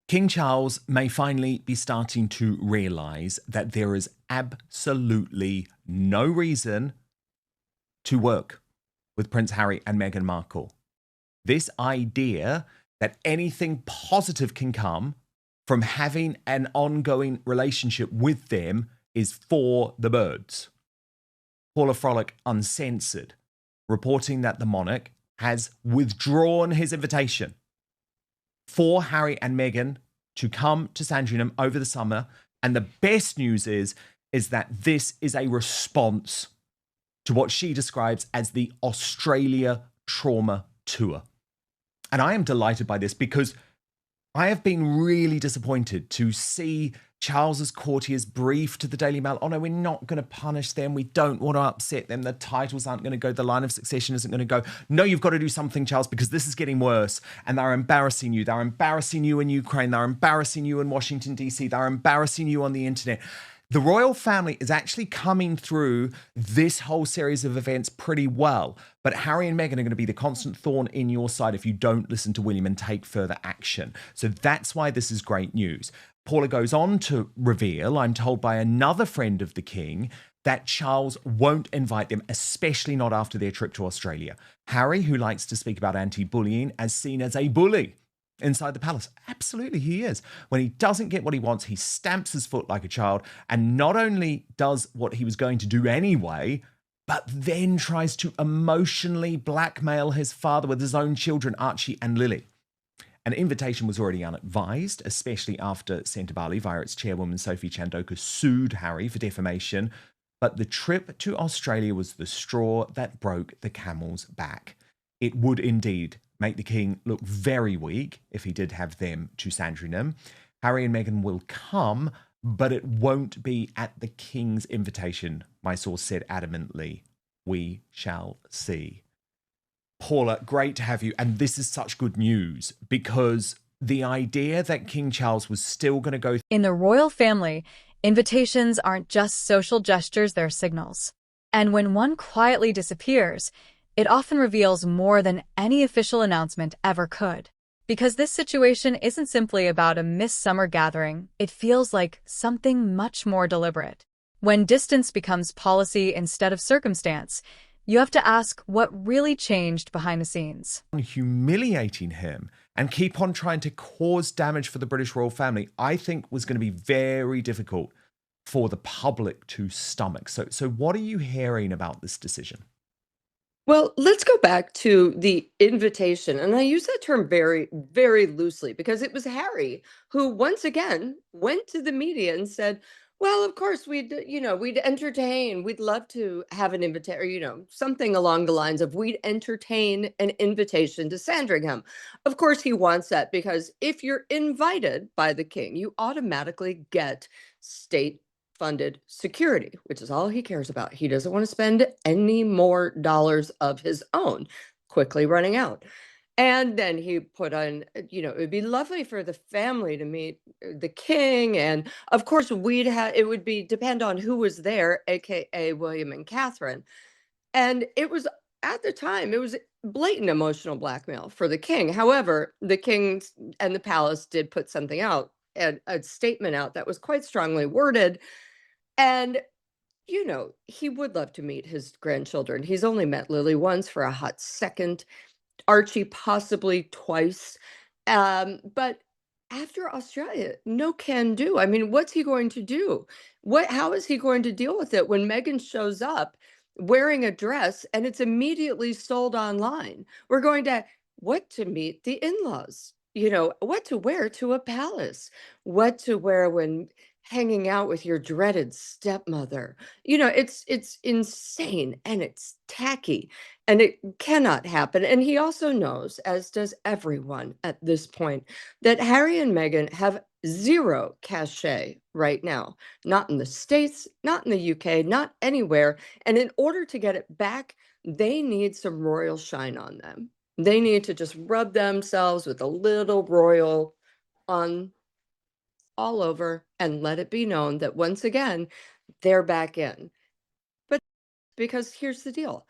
King Charles may finally be starting to realise that there is absolutely no reason to work with Prince Harry and Meghan Markle. This idea that anything positive can come from having an ongoing relationship with them is for the birds. Paula Frolic Uncensored, reporting that the monarch has withdrawn his invitation for Harry and Meghan to come to Sandringham over the summer. And the best news is that this is a response to what she describes as the Australia trauma tour. And I am delighted by this because I have been really disappointed to see Charles's courtiers brief to the Daily Mail, oh no, we're not going to punish them. We don't want to upset them. The titles aren't going to go. The line of succession isn't going to go. No, you've got to do something, Charles, because this is getting worse. And they're embarrassing you. They're embarrassing you in Ukraine. They're embarrassing you in Washington, D.C. They're embarrassing you on the internet. The royal family is actually coming through this whole series of events pretty well. But Harry and Meghan are going to be the constant thorn in your side if you don't listen to William and take further action. So that's why this is great news. Paula goes on to reveal, I'm told by another friend of the king, that Charles won't invite them, especially not after their trip to Australia. Harry, who likes to speak about anti-bullying, is seen as a bully inside the palace. Absolutely, he is. When he doesn't get what he wants, he stamps his foot like a child and not only does what he was going to do anyway, but then tries to emotionally blackmail his father with his own children, Archie and Lily. An invitation was already unadvised, especially after Centre Bali, via its chairwoman Sophie Chandoka, sued Harry for defamation. But the trip to Australia was the straw that broke the camel's back. It would indeed make the king look very weak if he did have them to Sandringham. Harry and Meghan will come, but it won't be at the king's invitation, my source said adamantly. We shall see. Paula, great to have you. And this is such good news because the idea that King Charles was still going to go... In the royal family, invitations aren't just social gestures, they're signals. And when one quietly disappears, it often reveals more than any official announcement ever could. Because this situation isn't simply about a missed summer gathering, it feels like something much more deliberate. When distance becomes policy instead of circumstance, you have to ask what really changed behind the scenes. Humiliating him and keep on trying to cause damage for the British royal family, I think was going to be very difficult for the public to stomach. So what are you hearing about this decision? Well, let's go back to the invitation. And I use that term very, very loosely because it was Harry who once again went to the media and said, well, of course, we'd entertain. We'd love to have an invitation, something along the lines of we'd entertain an invitation to Sandringham. Of course, he wants that because if you're invited by the king, you automatically get state funded security, which is all he cares about. He doesn't want to spend any more dollars of his own, quickly running out. And then he put on, it would be lovely for the family to meet the king. And of course, it would depend on who was there, AKA William and Catherine. And it was, at the time, it was blatant emotional blackmail for the king. However, the king and the palace did put something out, a statement out that was quite strongly worded. And he would love to meet his grandchildren. He's only met Lily once for a hot second. Archie possibly twice. But after Australia, no can do. I mean, what's he going to do? How is he going to deal with it when Meghan shows up wearing a dress and it's immediately sold online? We're going to meet the in-laws, what to wear to a palace, what to wear when hanging out with your dreaded stepmother. It's insane and it's tacky and it cannot happen. And he also knows, as does everyone at this point, that Harry and Meghan have zero cachet right now, not in the States, not in the UK, not anywhere. And in order to get it back, they need some royal shine on them. They need to just rub themselves with a little royal on all over and let it be known that once again, they're back in. But because here's the deal.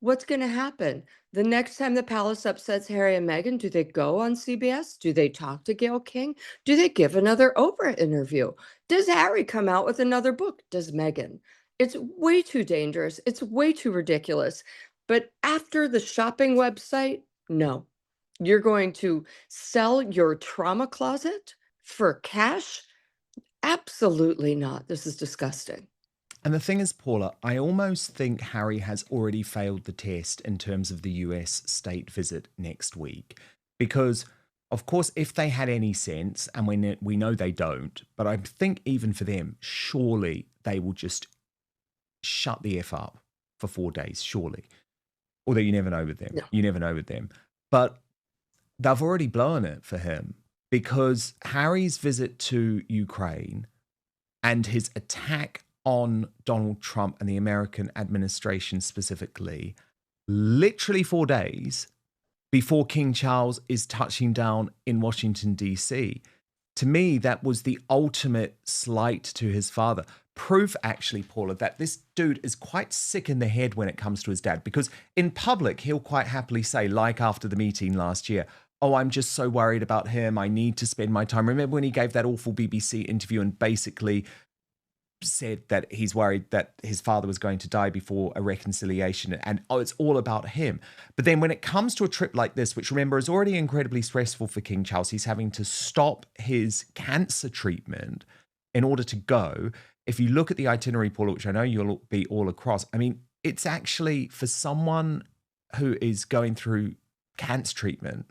What's going to happen? The next time the palace upsets Harry and Meghan, do they go on CBS? Do they talk to Gayle King? Do they give another Oprah interview? Does Harry come out with another book? Does Meghan? It's way too dangerous. It's way too ridiculous. But after the shopping website, no. You're going to sell your trauma closet for cash? Absolutely not. This is disgusting. And the thing is, Paula, I almost think Harry has already failed the test in terms of the US state visit next week. Because, of course, if they had any sense, and we know they don't, but I think even for them, surely they will just shut the F up for 4 days, surely. Although you never know with them. No. You never know with them. But they've already blown it for him because Harry's visit to Ukraine and his attack on Donald Trump and the American administration specifically, literally 4 days before King Charles is touching down in Washington, D.C. To me, that was the ultimate slight to his father. Proof, actually, Paula, that this dude is quite sick in the head when it comes to his dad, because in public, he'll quite happily say, like after the meeting last year, oh, I'm just so worried about him. I need to spend my time. Remember when he gave that awful BBC interview and basically said that he's worried that his father was going to die before a reconciliation, and oh, it's all about him. But then when it comes to a trip like this, which remember is already incredibly stressful for King Charles, he's having to stop his cancer treatment in order to go. If you look at the itinerary, Paula, which I know you'll be all across, I mean, it's actually for someone who is going through cancer treatment,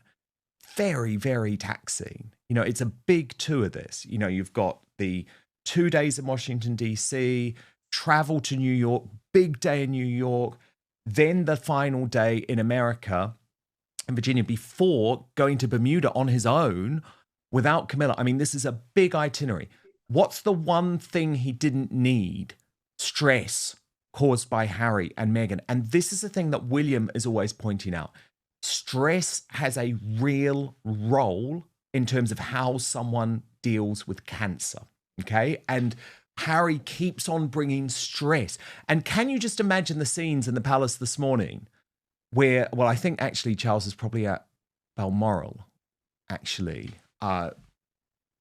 very, very taxing. You know, it's a big tour, this. You know, you've got the 2 days in Washington, D.C., travel to New York, big day in New York, then the final day in America, in Virginia, before going to Bermuda on his own without Camilla. I mean, this is a big itinerary. What's the one thing he didn't need? Stress caused by Harry and Meghan. And this is the thing that William is always pointing out. Stress has a real role in terms of how someone deals with cancer. Okay. And Harry keeps on bringing stress. And can you just imagine the scenes in the palace this morning where, well, I think actually Charles is probably at Balmoral, actually,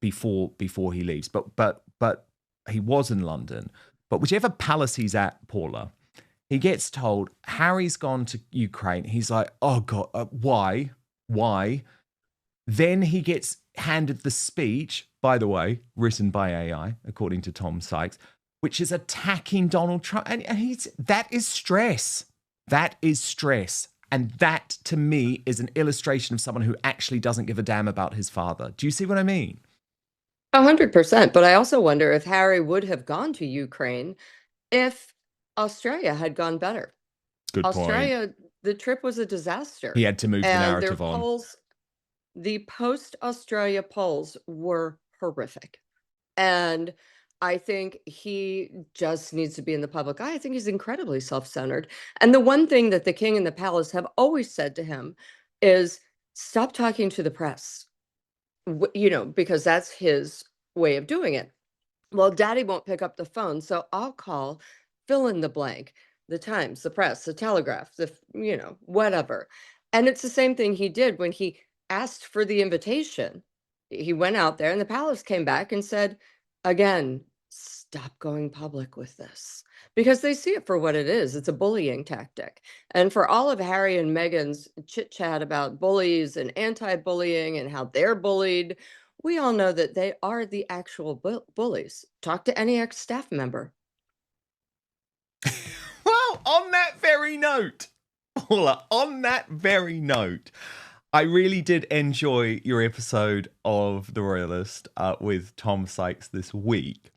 before he leaves. But he was in London. But whichever palace he's at, Paula, he gets told Harry's gone to Ukraine. He's like, oh God, why? Why? Then he gets handed the speech, by the way, written by AI, according to Tom Sykes, which is attacking Donald Trump. And that is stress. That is stress. And that, to me, is an illustration of someone who actually doesn't give a damn about his father. Do you see what I mean? 100%. But I also wonder if Harry would have gone to Ukraine if Australia had gone better. Good point. Australia, the trip was a disaster. He had to move the And their narrative on. polls, the post-Australia polls were horrific. And I think he just needs to be in the public eye. I think he's incredibly self-centered. And the one thing that the king and the palace have always said to him is stop talking to the press, you know, because that's his way of doing it. Well, daddy won't pick up the phone, so I'll call fill in the blank, the Times, the press, the Telegraph, you know, whatever. And it's the same thing he did when he asked for the invitation. He went out there and the palace came back and said, again, stop going public with this, because they see it for what it is. It's a bullying tactic. And for all of Harry and Meghan's chit chat about bullies and anti-bullying and how they're bullied, we all know that they are the actual bullies. Talk to any ex-staff member. Well, on that very note, Paula, on that very note, I really did enjoy your episode of The Royalist with Tom Sykes this week,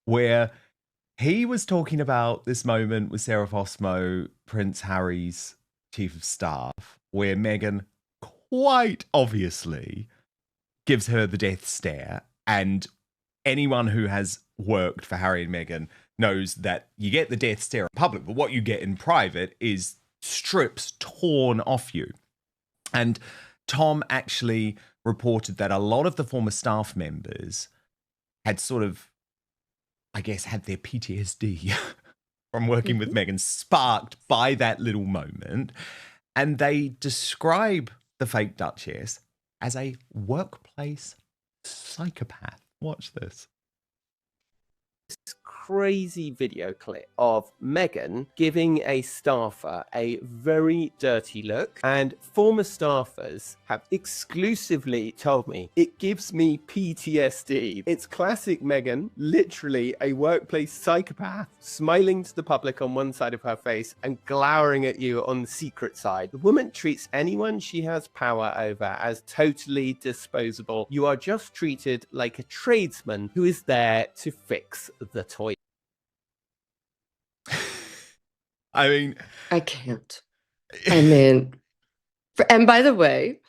where he was talking about this moment with Sarah Fosmo, Prince Harry's chief of staff, where Meghan quite obviously gives her the death stare. And anyone who has worked for Harry and Meghan knows that you get the death stare in public, but what you get in private is strips torn off you. And Tom actually reported that a lot of the former staff members had sort of, I guess, had their PTSD from working with Meghan, sparked by that little moment. And they describe the fake Duchess as a workplace psychopath. Watch this. Crazy video clip of Meghan giving a staffer a very dirty look, and former staffers have exclusively told me it gives me PTSD. It's classic Meghan, literally a workplace psychopath, smiling to the public on one side of her face and glowering at you on the secret side. The woman treats anyone she has power over as totally disposable. You are just treated like a tradesman who is there to fix the toilet. I mean, I can't. I mean, and by the way,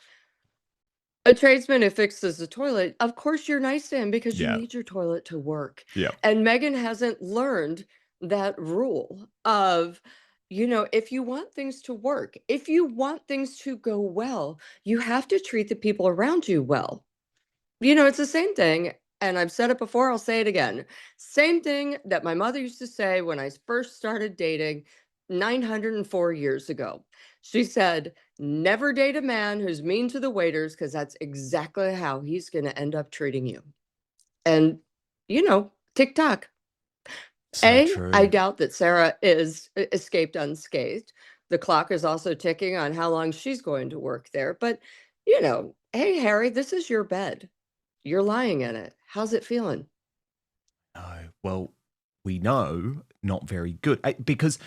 a tradesman who fixes the toilet, of course you're nice to him because you Yeah. need your toilet to work. Yeah. And Meghan hasn't learned that rule of, if you want things to work, if you want things to go well, you have to treat the people around you well. It's the same thing. And I've said it before, I'll say it again. Same thing that my mother used to say when I first started dating 904 years ago. She said, never date a man who's mean to the waiters because that's exactly how he's going to end up treating you. And, tick-tock. So true. I doubt that Sarah is escaped unscathed. The clock is also ticking on how long she's going to work there. But, hey, Harry, this is your bed. You're lying in it. How's it feeling? No. Well, we know not very good. Because,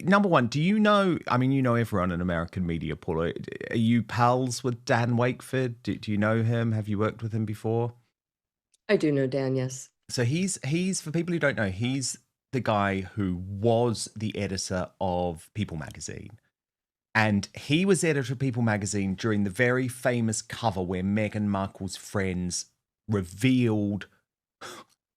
number one, do you know, I mean, you know everyone in American media, Paula. Are you pals with Dan Wakeford? Do you know him? Have you worked with him before? I do know Dan, yes. So he's for people who don't know, he's the guy who was the editor of People magazine. And he was editor of People magazine during the very famous cover where Meghan Markle's friends revealed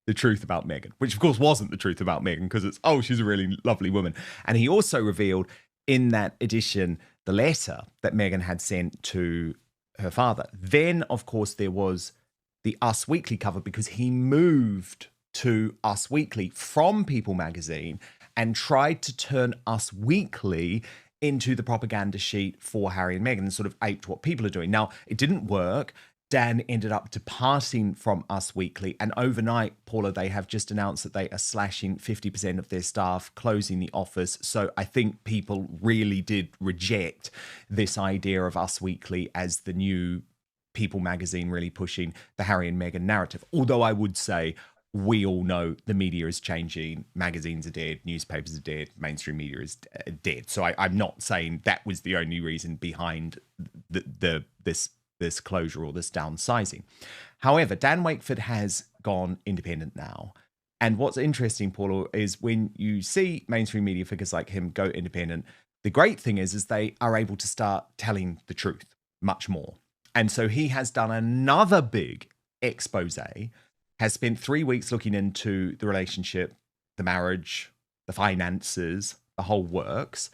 the truth about Meghan, which of course wasn't the truth about Meghan because it's, she's a really lovely woman. And he also revealed in that edition the letter that Meghan had sent to her father. Then, of course, there was the Us Weekly cover because he moved to Us Weekly from People magazine and tried to turn Us Weekly into the propaganda sheet for Harry and Meghan and sort of aped what People are doing. Now, it didn't work. Dan ended up departing from Us Weekly, and overnight, Paula, they have just announced that they are slashing 50% of their staff, closing the office. So I think people really did reject this idea of Us Weekly as the new People magazine really pushing the Harry and Meghan narrative. Although I would say we all know the media is changing. Magazines are dead, newspapers are dead, mainstream media is dead. So I'm not saying that was the only reason behind this closure or this downsizing. However, Dan Wakeford has gone independent now. And what's interesting, Paula, is when you see mainstream media figures like him go independent, the great thing is they are able to start telling the truth much more. And so he has done another big expose, has spent 3 weeks looking into the relationship, the marriage, the finances, the whole works,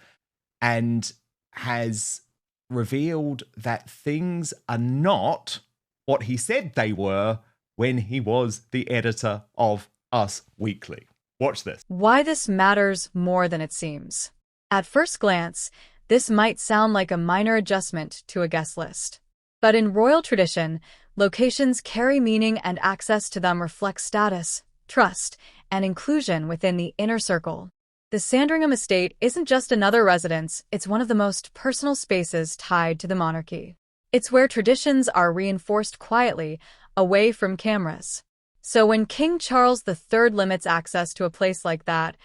and has revealed that things are not what he said they were when he was the editor of Us Weekly. Watch this. Why this matters more than it seems. At first glance, this might sound like a minor adjustment to a guest list. But in royal tradition, locations carry meaning and access to them reflects status, trust, and inclusion within the inner circle. The Sandringham estate isn't just another residence, it's one of the most personal spaces tied to the monarchy. It's where traditions are reinforced quietly, away from cameras. So when King Charles III limits access to a place like that,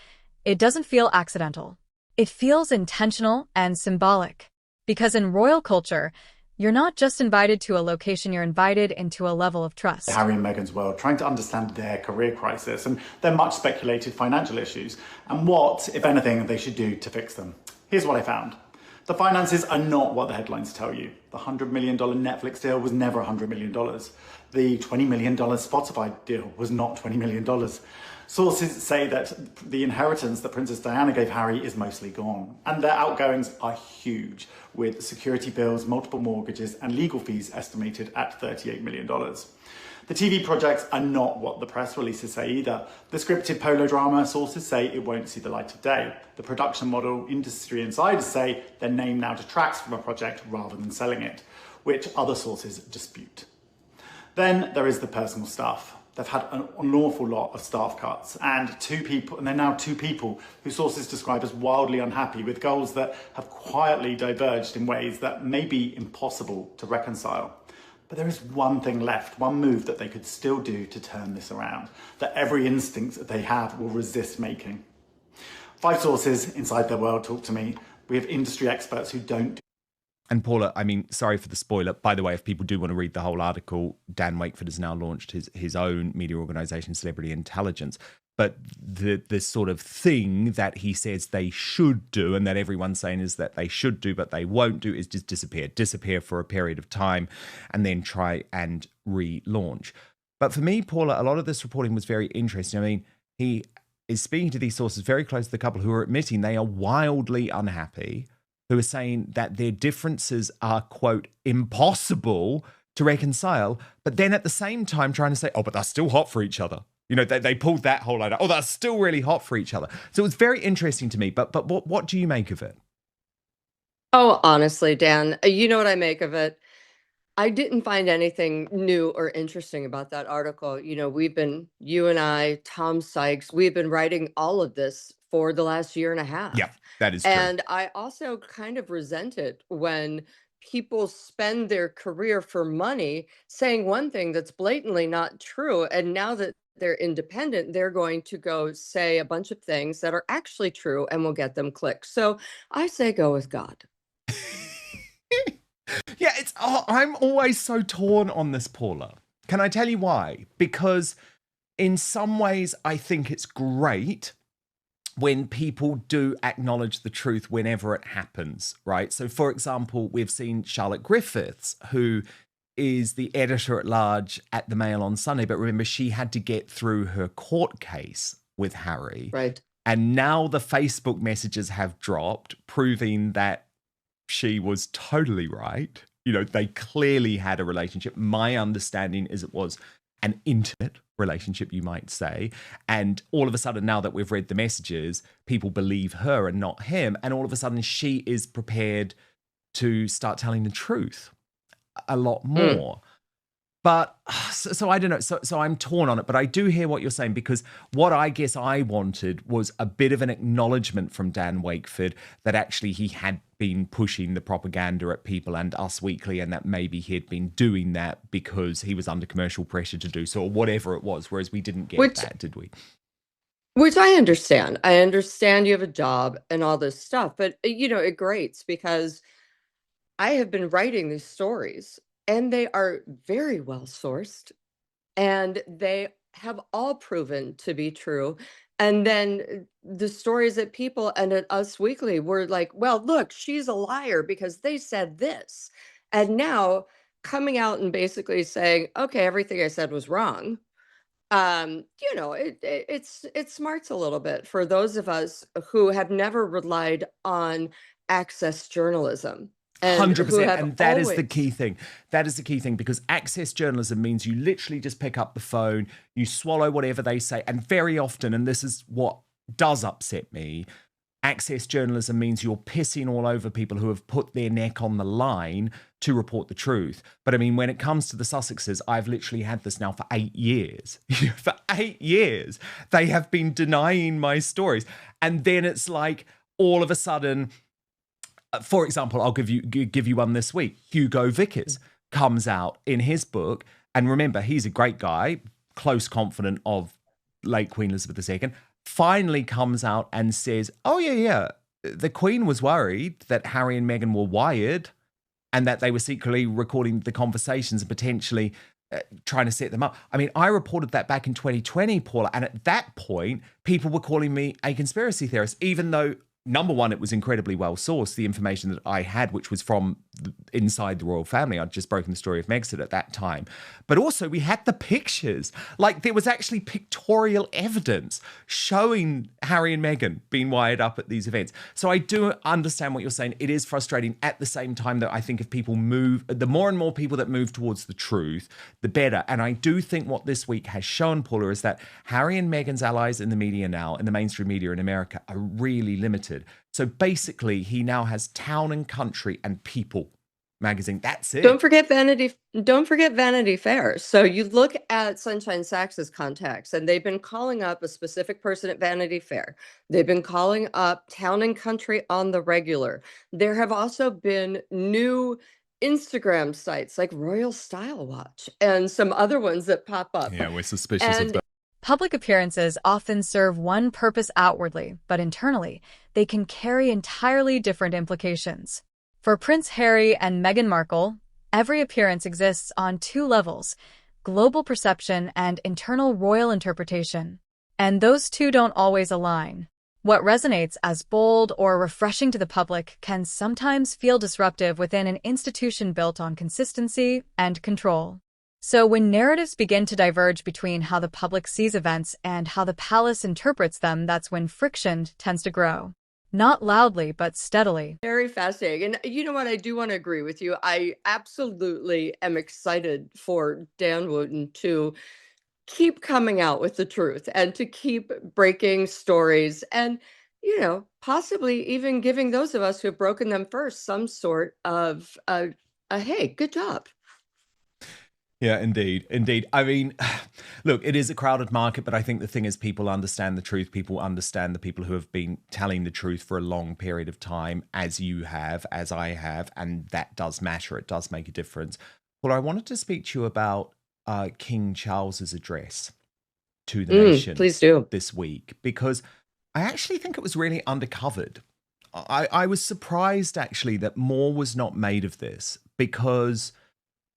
it doesn't feel accidental. It feels intentional and symbolic. Because in royal culture, you're not just invited to a location, you're invited into a level of trust. Harry and Meghan's world, trying to understand their career crisis and their much speculated financial issues, and what, if anything, they should do to fix them. Here's what I found. The finances are not what the headlines tell you. The $100 million Netflix deal was never $100 million. The $20 million Spotify deal was not $20 million. Sources say that the inheritance that Princess Diana gave Harry is mostly gone, and their outgoings are huge, with security bills, multiple mortgages, and legal fees estimated at $38 million. The TV projects are not what the press releases say either. The scripted polo drama sources say it won't see the light of day. The production model industry insiders say their name now detracts from a project rather than selling it, which other sources dispute. Then there is the personal stuff. They've had an awful lot of staff cuts and they're now two people who sources describe as wildly unhappy with goals that have quietly diverged in ways that may be impossible to reconcile. But there is one thing left, one move that they could still do to turn this around, that every instinct that they have will resist making. 5 sources inside their world talk to me. We have industry experts who don't. And Paula, I mean, sorry for the spoiler. By the way, if people do want to read the whole article, Dan Wakeford has now launched his own media organisation, Celebrity Intelligence. But the sort of thing that he says they should do, and that everyone's saying is that they should do, but they won't do, is just disappear for a period of time and then try and relaunch. But for me, Paula, a lot of this reporting was very interesting. I mean, he is speaking to these sources very close to the couple who are admitting they are wildly unhappy, who are saying that their differences are, quote, impossible to reconcile, but then at the same time trying to say, oh, but they're still hot for each other. You know, they pulled that whole line out. Oh, they're still really hot for each other. So it was very interesting to me. But what do you make of it? Oh, honestly, Dan, you know what I make of it? I didn't find anything new or interesting about that article. You and I, Tom Sykes, we've been writing all of this for the last year and a half. Yeah, that is true. And I also kind of resent it when people spend their career for money saying one thing that's blatantly not true. And now that they're independent, they're going to go say a bunch of things that are actually true and will get them clicks. So I say go with God. Yeah, I'm always so torn on this, Paula. Can I tell you why? Because in some ways, I think it's great when people do acknowledge the truth whenever it happens, right? So, for example, we've seen Charlotte Griffiths, who is the editor-at-large at the Mail on Sunday. But remember, she had to get through her court case with Harry. Right. And now the Facebook messages have dropped, proving that she was totally right. You know, they clearly had a relationship. My understanding is it was an intimate relationship, you might say. And all of a sudden, now that we've read the messages, people believe her and not him. And all of a sudden, she is prepared to start telling the truth a lot more. But so I don't know. So I'm torn on it, but I do hear what you're saying, because what I guess I wanted was a bit of an acknowledgement from Dan Wakeford that actually he had been pushing the propaganda at people and Us Weekly, and that maybe he had been doing that because he was under commercial pressure to do so, or whatever it was, whereas we didn't get that, did we? Which I understand. I understand you have a job and all this stuff, but it grates because I have been writing these stories and they are very well sourced and they have all proven to be true. And then the stories that people and at Us Weekly were like, well, look, she's a liar because they said this. And now coming out and basically saying, okay, everything I said was wrong. It smarts a little bit for those of us who have never relied on access journalism. 100%. And that is the key thing. That is the key thing, because access journalism means you literally just pick up the phone, you swallow whatever they say. And very often, and this is what does upset me, access journalism means you're pissing all over people who have put their neck on the line to report the truth. But I mean, when it comes to the Sussexes, I've literally had this now for 8 years. For 8 years, they have been denying my stories. And then it's like, all of a sudden, for example, I'll give you one this week. Hugo Vickers comes out in his book, and remember, he's a great guy, close confidant of late Queen Elizabeth II, finally comes out and says, oh, yeah, the Queen was worried that Harry and Meghan were wired and that they were secretly recording the conversations and potentially trying to set them up. I mean, I reported that back in 2020, Paula, and at that point, people were calling me a conspiracy theorist, even though number one, it was incredibly well sourced. The information that I had, which was from inside the royal family, I'd just broken the story of Megxit at that time. But also we had the pictures. Like there was actually pictorial evidence showing Harry and Meghan being wired up at these events. So I do understand what you're saying. It is frustrating. At the same time, though, I think if people move, the more and more people that move towards the truth, the better. And I do think what this week has shown, Paula, is that Harry and Meghan's allies in the media now, in the mainstream media in America, are really limited. So basically, he now has Town and Country and People magazine. That's it. Don't forget Vanity Fair. So you look at Sunshine Sax's contacts, and they've been calling up a specific person at Vanity Fair. They've been calling up Town and Country on the regular. There have also been new Instagram sites like Royal Style Watch and some other ones that pop up. Yeah, we're suspicious of that. Public appearances often serve one purpose outwardly, but internally, they can carry entirely different implications. For Prince Harry and Meghan Markle, every appearance exists on two levels: global perception and internal royal interpretation. And those two don't always align. What resonates as bold or refreshing to the public can sometimes feel disruptive within an institution built on consistency and control. So when narratives begin to diverge between how the public sees events and how the palace interprets them, that's when friction tends to grow. Not loudly, but steadily. Very fascinating. And you know what? I do want to agree with you. I absolutely am excited for Dan Wooten to keep coming out with the truth and to keep breaking stories and, possibly even giving those of us who have broken them first some sort of hey, good job. Yeah, indeed. Indeed. I mean, look, it is a crowded market, but I think the thing is people understand the truth. People understand the people who have been telling the truth for a long period of time, as you have, as I have, and that does matter. It does make a difference. Well, I wanted to speak to you about King Charles's address to the nation. Please do. This week, because I actually think it was really undercovered. I was surprised, actually, that more was not made of this, because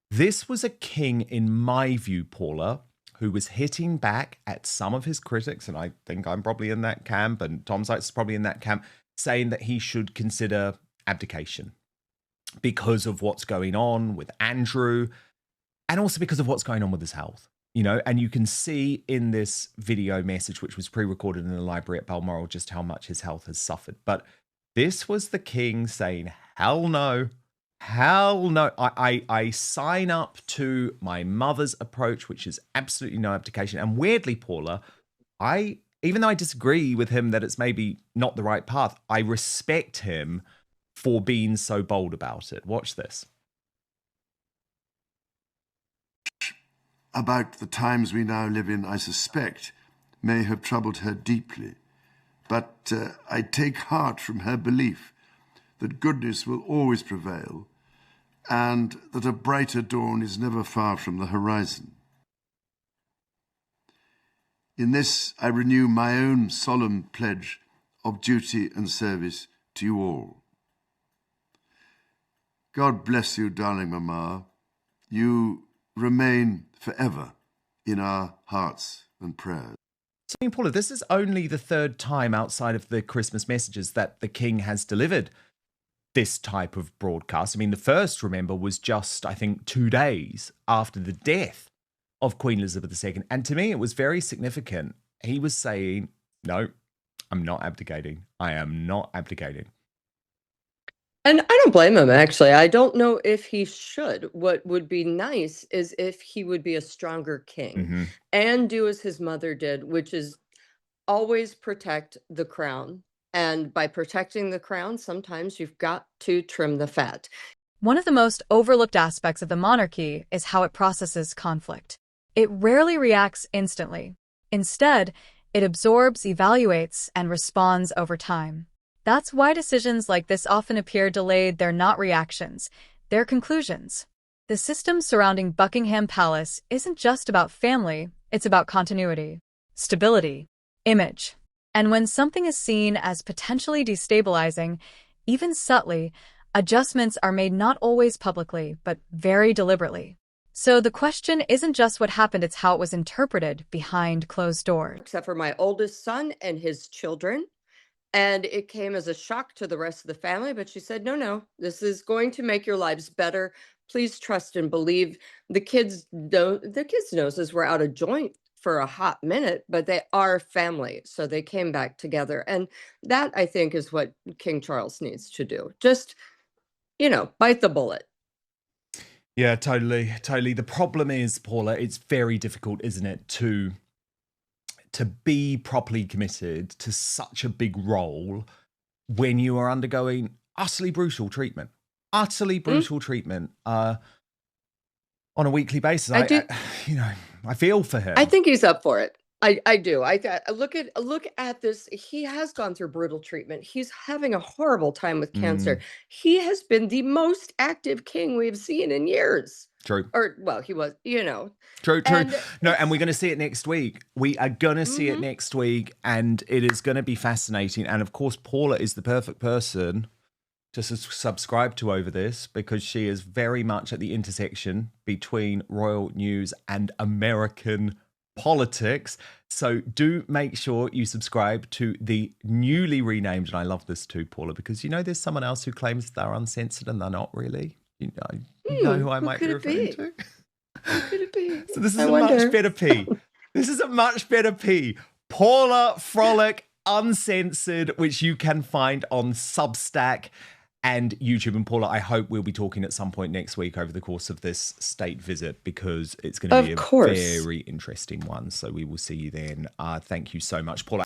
this was a king, in my view, Paula, who was hitting back at some of his critics, and I think I'm probably in that camp, and Tom Sykes is probably in that camp, saying that he should consider abdication because of what's going on with Andrew, and also because of what's going on with his health. And you can see in this video message, which was pre-recorded in the library at Balmoral, just how much his health has suffered. But this was the king saying, hell no. Hell no. I sign up to my mother's approach, which is absolutely no abdication. And weirdly, Paula, even though I disagree with him that it's maybe not the right path, I respect him for being so bold about it. Watch this. About the times we now live in, I suspect, may have troubled her deeply. But I take heart from her belief that goodness will always prevail, and that a brighter dawn is never far from the horizon. In this, I renew my own solemn pledge of duty and service to you all. God bless you, darling Mamma. You remain forever in our hearts and prayers. So, Paula, this is only the third time outside of the Christmas messages that the king has delivered this type of broadcast. I mean, the first, remember, was just, I think, 2 days after the death of Queen Elizabeth II. And to me, it was very significant. He was saying, no, I'm not abdicating. I am not abdicating. And I don't blame him, actually. I don't know if he should. What would be nice is if he would be a stronger king and do as his mother did, which is always protect the crown. And by protecting the crown, sometimes you've got to trim the fat. One of the most overlooked aspects of the monarchy is how it processes conflict. It rarely reacts instantly. Instead, it absorbs, evaluates, and responds over time. That's why decisions like this often appear delayed. They're not reactions, they're conclusions. The system surrounding Buckingham Palace isn't just about family, it's about continuity, stability, image. And when something is seen as potentially destabilizing, even subtly, adjustments are made not always publicly, but very deliberately. So the question isn't just what happened, it's how it was interpreted behind closed doors. Except for my oldest son and his children. And it came as a shock to the rest of the family, but she said, no, this is going to make your lives better. Please trust and believe. The kids' noses were out of joint for a hot minute, but they are family. So they came back together. And that, I think, is what King Charles needs to do. Just, bite the bullet. Yeah, totally. The problem is, Paula, it's very difficult, isn't it, to be properly committed to such a big role when you are undergoing utterly brutal treatment. On a weekly basis. I feel for him. I think he's up for it. I do. Look at this. He has gone through brutal treatment. He's having a horrible time with cancer. He has been the most active king we've seen in years. True. He was, True. No, and we're going to see it next week. We are going to see it next week, and it is going to be fascinating. And of course, Paula is the perfect person to subscribe to over this, because she is very much at the intersection between royal news and American politics. So do make sure you subscribe to the newly renamed, and I love this too, Paula, because there's someone else who claims they're uncensored and they're not really. You know who I might be referring to? Who could it be? So this is a much better P. This is a much better P. Paula Frolic Uncensored, which you can find on Substack and YouTube. And Paula, I hope we'll be talking at some point next week over the course of this state visit, because it's going to be a very interesting one. So we will see you then. Thank you so much, Paula.